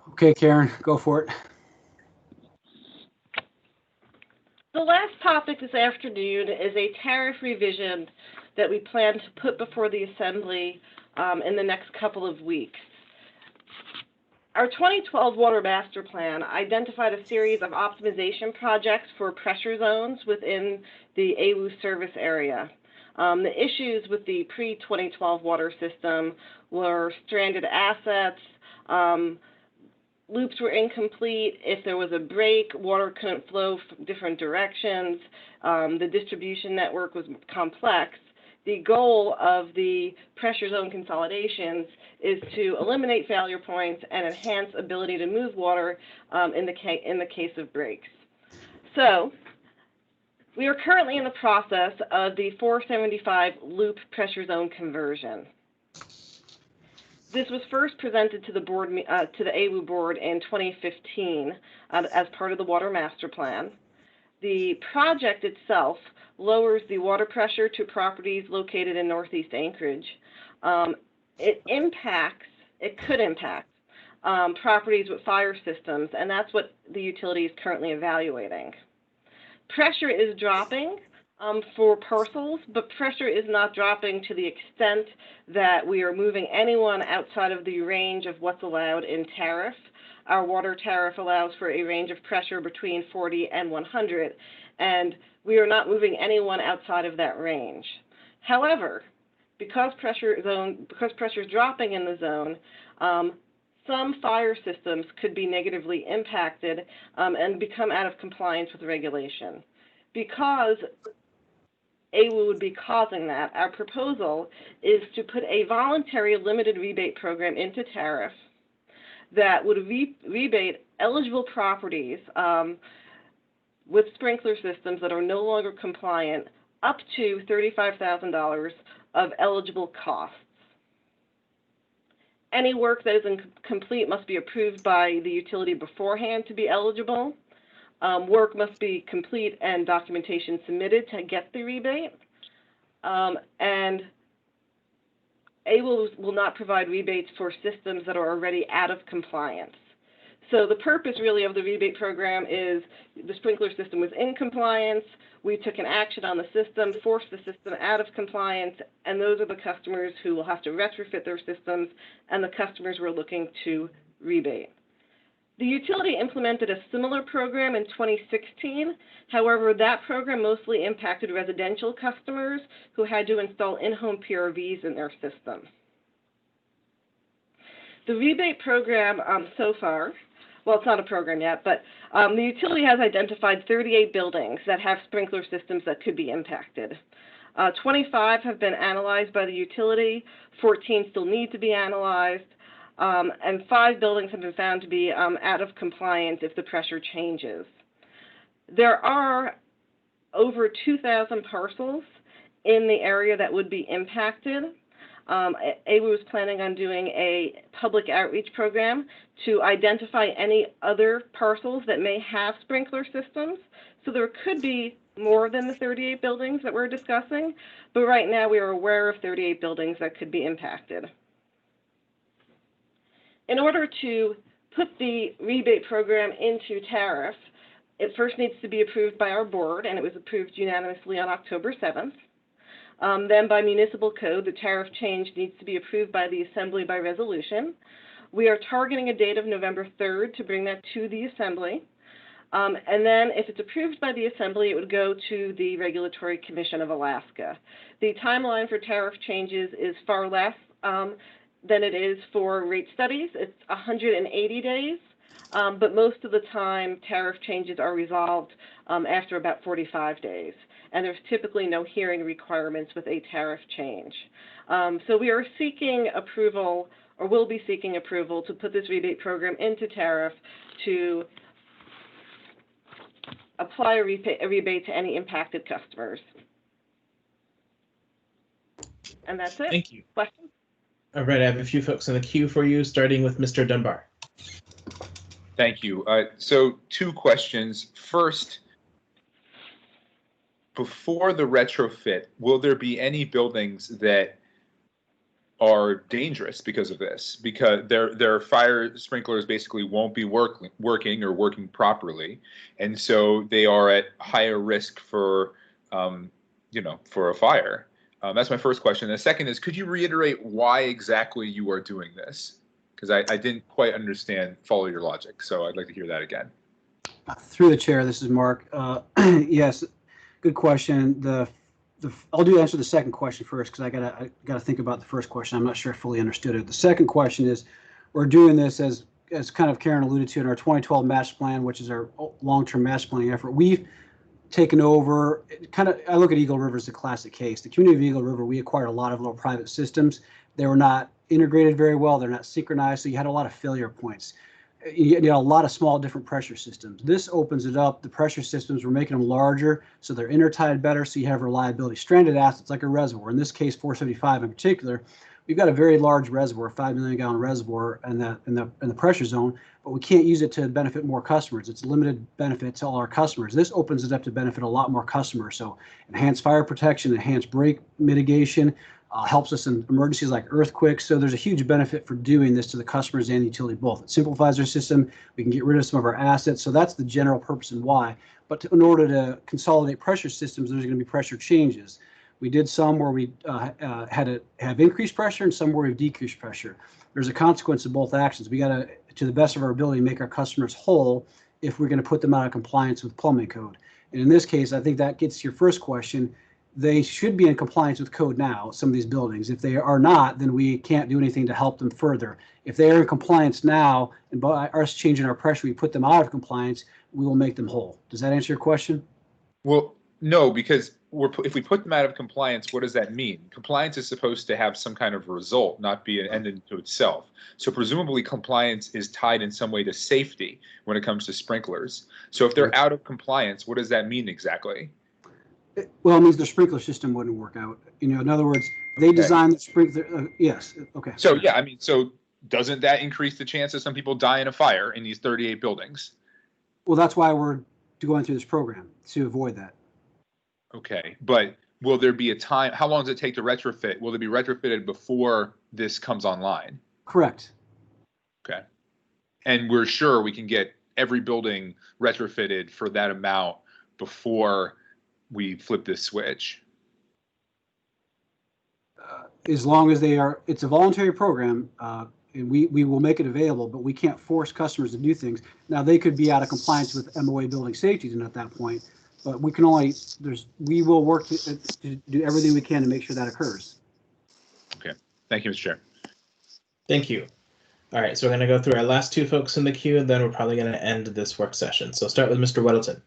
Okay, Karen, go for it. The last topic this afternoon is a tariff revision that we plan to put before the Assembly in the next couple of weeks. Our 2012 Water Master Plan identified a series of optimization projects for pressure zones within the AWWU service area. The issues with the pre-2012 water system were stranded assets, loops were incomplete, if there was a break, water couldn't flow from different directions, the distribution network was complex. The goal of the pressure zone consolidations is to eliminate failure points and enhance ability to move water in the case of breaks. So we are currently in the process of the 475 loop pressure zone conversion. This was first presented to the board, to the AWWU board in 2015 as part of the Water Master Plan. The project itself lowers the water pressure to properties located in Northeast Anchorage. It could impact properties with fire systems, and that's what the utility is currently evaluating. Pressure is dropping for parcels, but pressure is not dropping to the extent that we are moving anyone outside of the range of what's allowed in tariff. Our water tariff allows for a range of pressure between 40 and 100, and we are not moving anyone outside of that range. However, because pressure is dropping in the zone, some fire systems could be negatively impacted and become out of compliance with regulation. Because AWWU would be causing that, our proposal is to put a voluntary limited rebate program into tariff that would rebate eligible properties with sprinkler systems that are no longer compliant up to $35,000 of eligible costs. Any work that is incomplete must be approved by the utility beforehand to be eligible. Work must be complete and documentation submitted to get the rebate. And AWWU will not provide rebates for systems that are already out of compliance. So the purpose really of the rebate program is the sprinkler system was in compliance, we took an action on the system, forced the system out of compliance, and those are the customers who will have to retrofit their systems, and the customers we're looking to rebate. The utility implemented a similar program in 2016. However, that program mostly impacted residential customers who had to install in-home PRVs in their system. The rebate program so far, well, it's not a program yet, but the utility has identified 38 buildings that have sprinkler systems that could be impacted. 25 have been analyzed by the utility, 14 still need to be analyzed, and 5 buildings have been found to be out of compliance if the pressure changes. There are over 2,000 parcels in the area that would be impacted. AWWU is planning on doing a public outreach program to identify any other parcels that may have sprinkler systems. So there could be more than the 38 buildings that we're discussing, but right now we are aware of 38 buildings that could be impacted. In order to put the rebate program into tariff, it first needs to be approved by our board, and it was approved unanimously on October 7th. Then by municipal code, the tariff change needs to be approved by the Assembly by resolution. We are targeting a date of November 3rd to bring that to the Assembly. And then if it's approved by the Assembly, it would go to the Regulatory Commission of Alaska. The timeline for tariff changes is far less than it is for rate studies. It's 180 days, but most of the time tariff changes are resolved after about 45 days. And there's typically no hearing requirements with a tariff change. So we are seeking approval, or will be seeking approval, to put this rebate program into tariff to apply a rebate to any impacted customers. And that's it. Thank you. Questions? All right, I have a few folks in the queue for you, starting with Mr. Dunbar. Thank you. So 2 questions. First, before the retrofit, will there be any buildings that are dangerous because of this? Because their fire sprinklers basically won't be working or working properly, and so they are at higher risk for, for a fire. That's my first question. The second is, could you reiterate why exactly you are doing this? Because I didn't quite follow your logic, so I'd like to hear that again. Through the chair, this is Mark. Yes, good question. I'll answer the second question first because I gotta think about the first question. I'm not sure I fully understood it. The second question is, we're doing this as as kind of Karen alluded to in our 2012 master plan, which is our long-term master planning effort, we've taken over kind of, I look at Eagle River as the classic case. The community of Eagle River, we acquired a lot of little private systems. They were not integrated very well. They're not synchronized. So you had a lot of failure points. You had a lot of small different pressure systems. This opens it up. The pressure systems, we're making them larger, so they're intertied better, so you have reliability. Stranded assets like a reservoir, in this case 475 in particular, we've got a very large reservoir, 5 million gallon reservoir in the pressure zone, but we can't use it to benefit more customers. It's limited benefit to all our customers. This opens it up to benefit a lot more customers. So enhanced fire protection, enhanced break mitigation, helps us in emergencies like earthquakes. So there's a huge benefit for doing this to the customers and utility both. It simplifies our system. We can get rid of some of our assets. So that's the general purpose and why. But in order to consolidate pressure systems, there's going to be pressure changes. We did some where we had to have increased pressure and some where we've decreased pressure. There's a consequence of both actions. We got to the best of our ability, make our customers whole if we're going to put them out of compliance with plumbing code. And in this case, I think that gets to your first question. They should be in compliance with code now, some of these buildings. If they are not, then we can't do anything to help them further. If they are in compliance now, and by us changing our pressure, we put them out of compliance, we will make them whole. Does that answer your question? Well, no, because if we put them out of compliance, what does that mean? Compliance is supposed to have some kind of result, not be an end into itself. So presumably compliance is tied in some way to safety when it comes to sprinklers. So if they're out of compliance, what does that mean exactly? Well, it means the sprinkler system wouldn't work out. You know, in other words, they designed the sprinkler. Yes. Okay. So yeah, I mean, so doesn't that increase the chance of some people die in a fire in these 38 buildings? Well, that's why we're going through this program, to avoid that. Okay, but will there be a time? How long does it take to retrofit? Will it be retrofitted before this comes online? Correct. Okay, and we're sure we can get every building retrofitted for that amount before we flip this switch. As long as they are, it's a voluntary program, and we will make it available, but we can't force customers to do things. Now, they could be out of compliance with MOA building safety and at that point, but we can only, we will work to do everything we can to make sure that occurs. Okay, thank you, Mr. Chair. Thank you. All right, so we're going to go through our last two folks in the queue, and then we're probably going to end this work session. So start with Mr. Weddleton.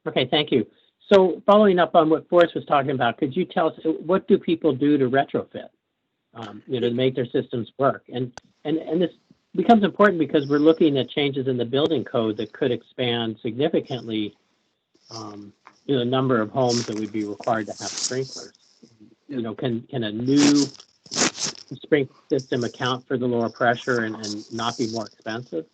Okay, thank you. So following up on what Forrest was talking about, could you tell us what do people do to retrofit, to make their systems work? And this becomes important because we're looking at changes in the building code that could expand significantly, the number of homes that would be required to have sprinklers. Can a new sprinkler system account for the lower pressure and not be more expensive?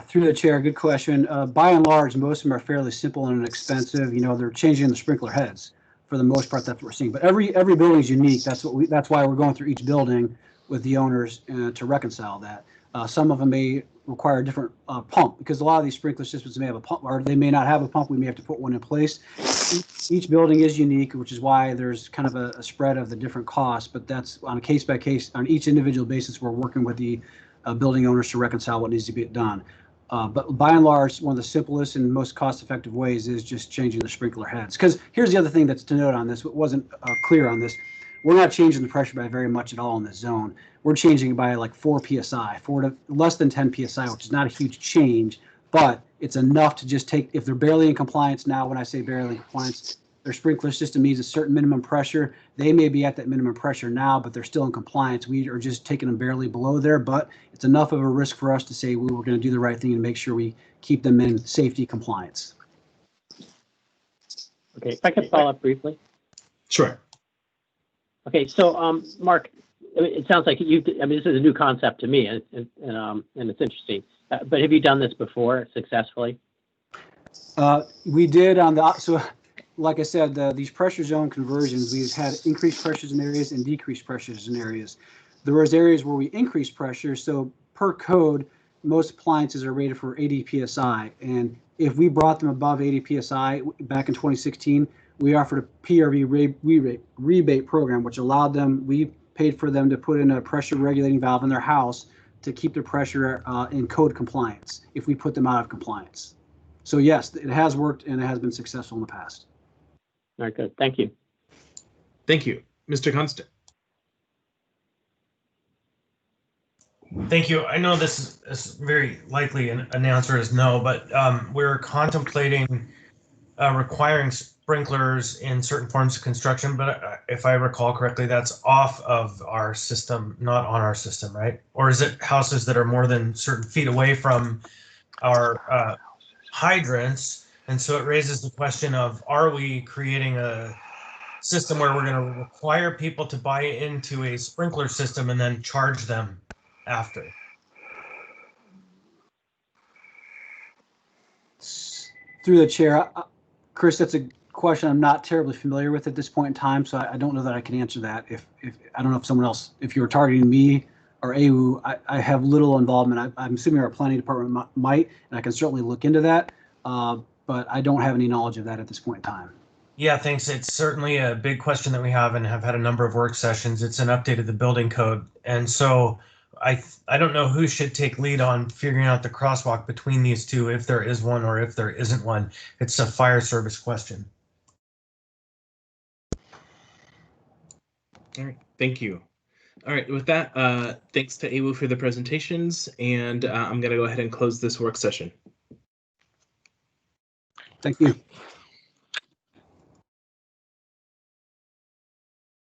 Through the chair, good question. By and large, most of them are fairly simple and inexpensive. They're changing the sprinkler heads for the most part. That's what we're seeing. But every building is unique. That's why we're going through each building with the owners to reconcile that. Some of them may require a different pump because a lot of these sprinkler systems may have a pump, or they may not have a pump. We may have to put one in place. Each building is unique, which is why there's kind of a spread of the different costs. But that's on a case by case, on each individual basis. We're working with the building owners to reconcile what needs to be done. But by and large, one of the simplest and most cost-effective ways is just changing the sprinkler heads. Because here's the other thing that's to note on this, what wasn't clear on this. We're not changing the pressure by very much at all in this zone. We're changing it by like 4 PSI, 4 to less than 10 PSI, which is not a huge change, but it's enough to just take, if they're barely in compliance now, when I say barely in compliance, their sprinkler system needs a certain minimum pressure. They may be at that minimum pressure now, but they're still in compliance. We are just taking them barely below there, but it's enough of a risk for us to say we were going to do the right thing and make sure we keep them in safety compliance. Okay, if I could follow up briefly. Sure. Okay, so Mark, it sounds like this is a new concept to me, and it's interesting. But have you done this before successfully? We did on the so. Like I said, these pressure zone conversions, we've had increased pressures in areas and decreased pressures in areas. There was areas where we increased pressure. So per code, most appliances are rated for 80 PSI. And if we brought them above 80 PSI back in 2016, we offered a PRV rebate program, which allowed them, we paid for them to put in a pressure regulating valve in their house to keep their pressure in code compliance if we put them out of compliance. So yes, it has worked and it has been successful in the past. All right, good. Thank you. Thank you. Mr. Constant. Thank you. I know this is very likely an answer is no, but we're contemplating requiring sprinklers in certain forms of construction. But if I recall correctly, that's off of our system, not on our system, right? Or is it houses that are more than certain feet away from our hydrants? And so it raises the question of, are we creating a system where we're going to require people to buy into a sprinkler system and then charge them after? Through the chair, Chris, that's a question I'm not terribly familiar with at this point in time, so I don't know that I can answer that. If I don't know if someone else, if you were targeting me or AWWU, I have little involvement. I'm assuming our planning department might, and I can certainly look into that, but I don't have any knowledge of that at this point in time. Yeah, thanks. It's certainly a big question that we have and have had a number of work sessions. It's an update of the building code. And so I don't know who should take lead on figuring out the crosswalk between these two, if there is one or if there isn't one. It's a fire service question. All right, thank you. All right, with that, thanks to AWWU for the presentations, and I'm going to go ahead and close this work session. Thank you.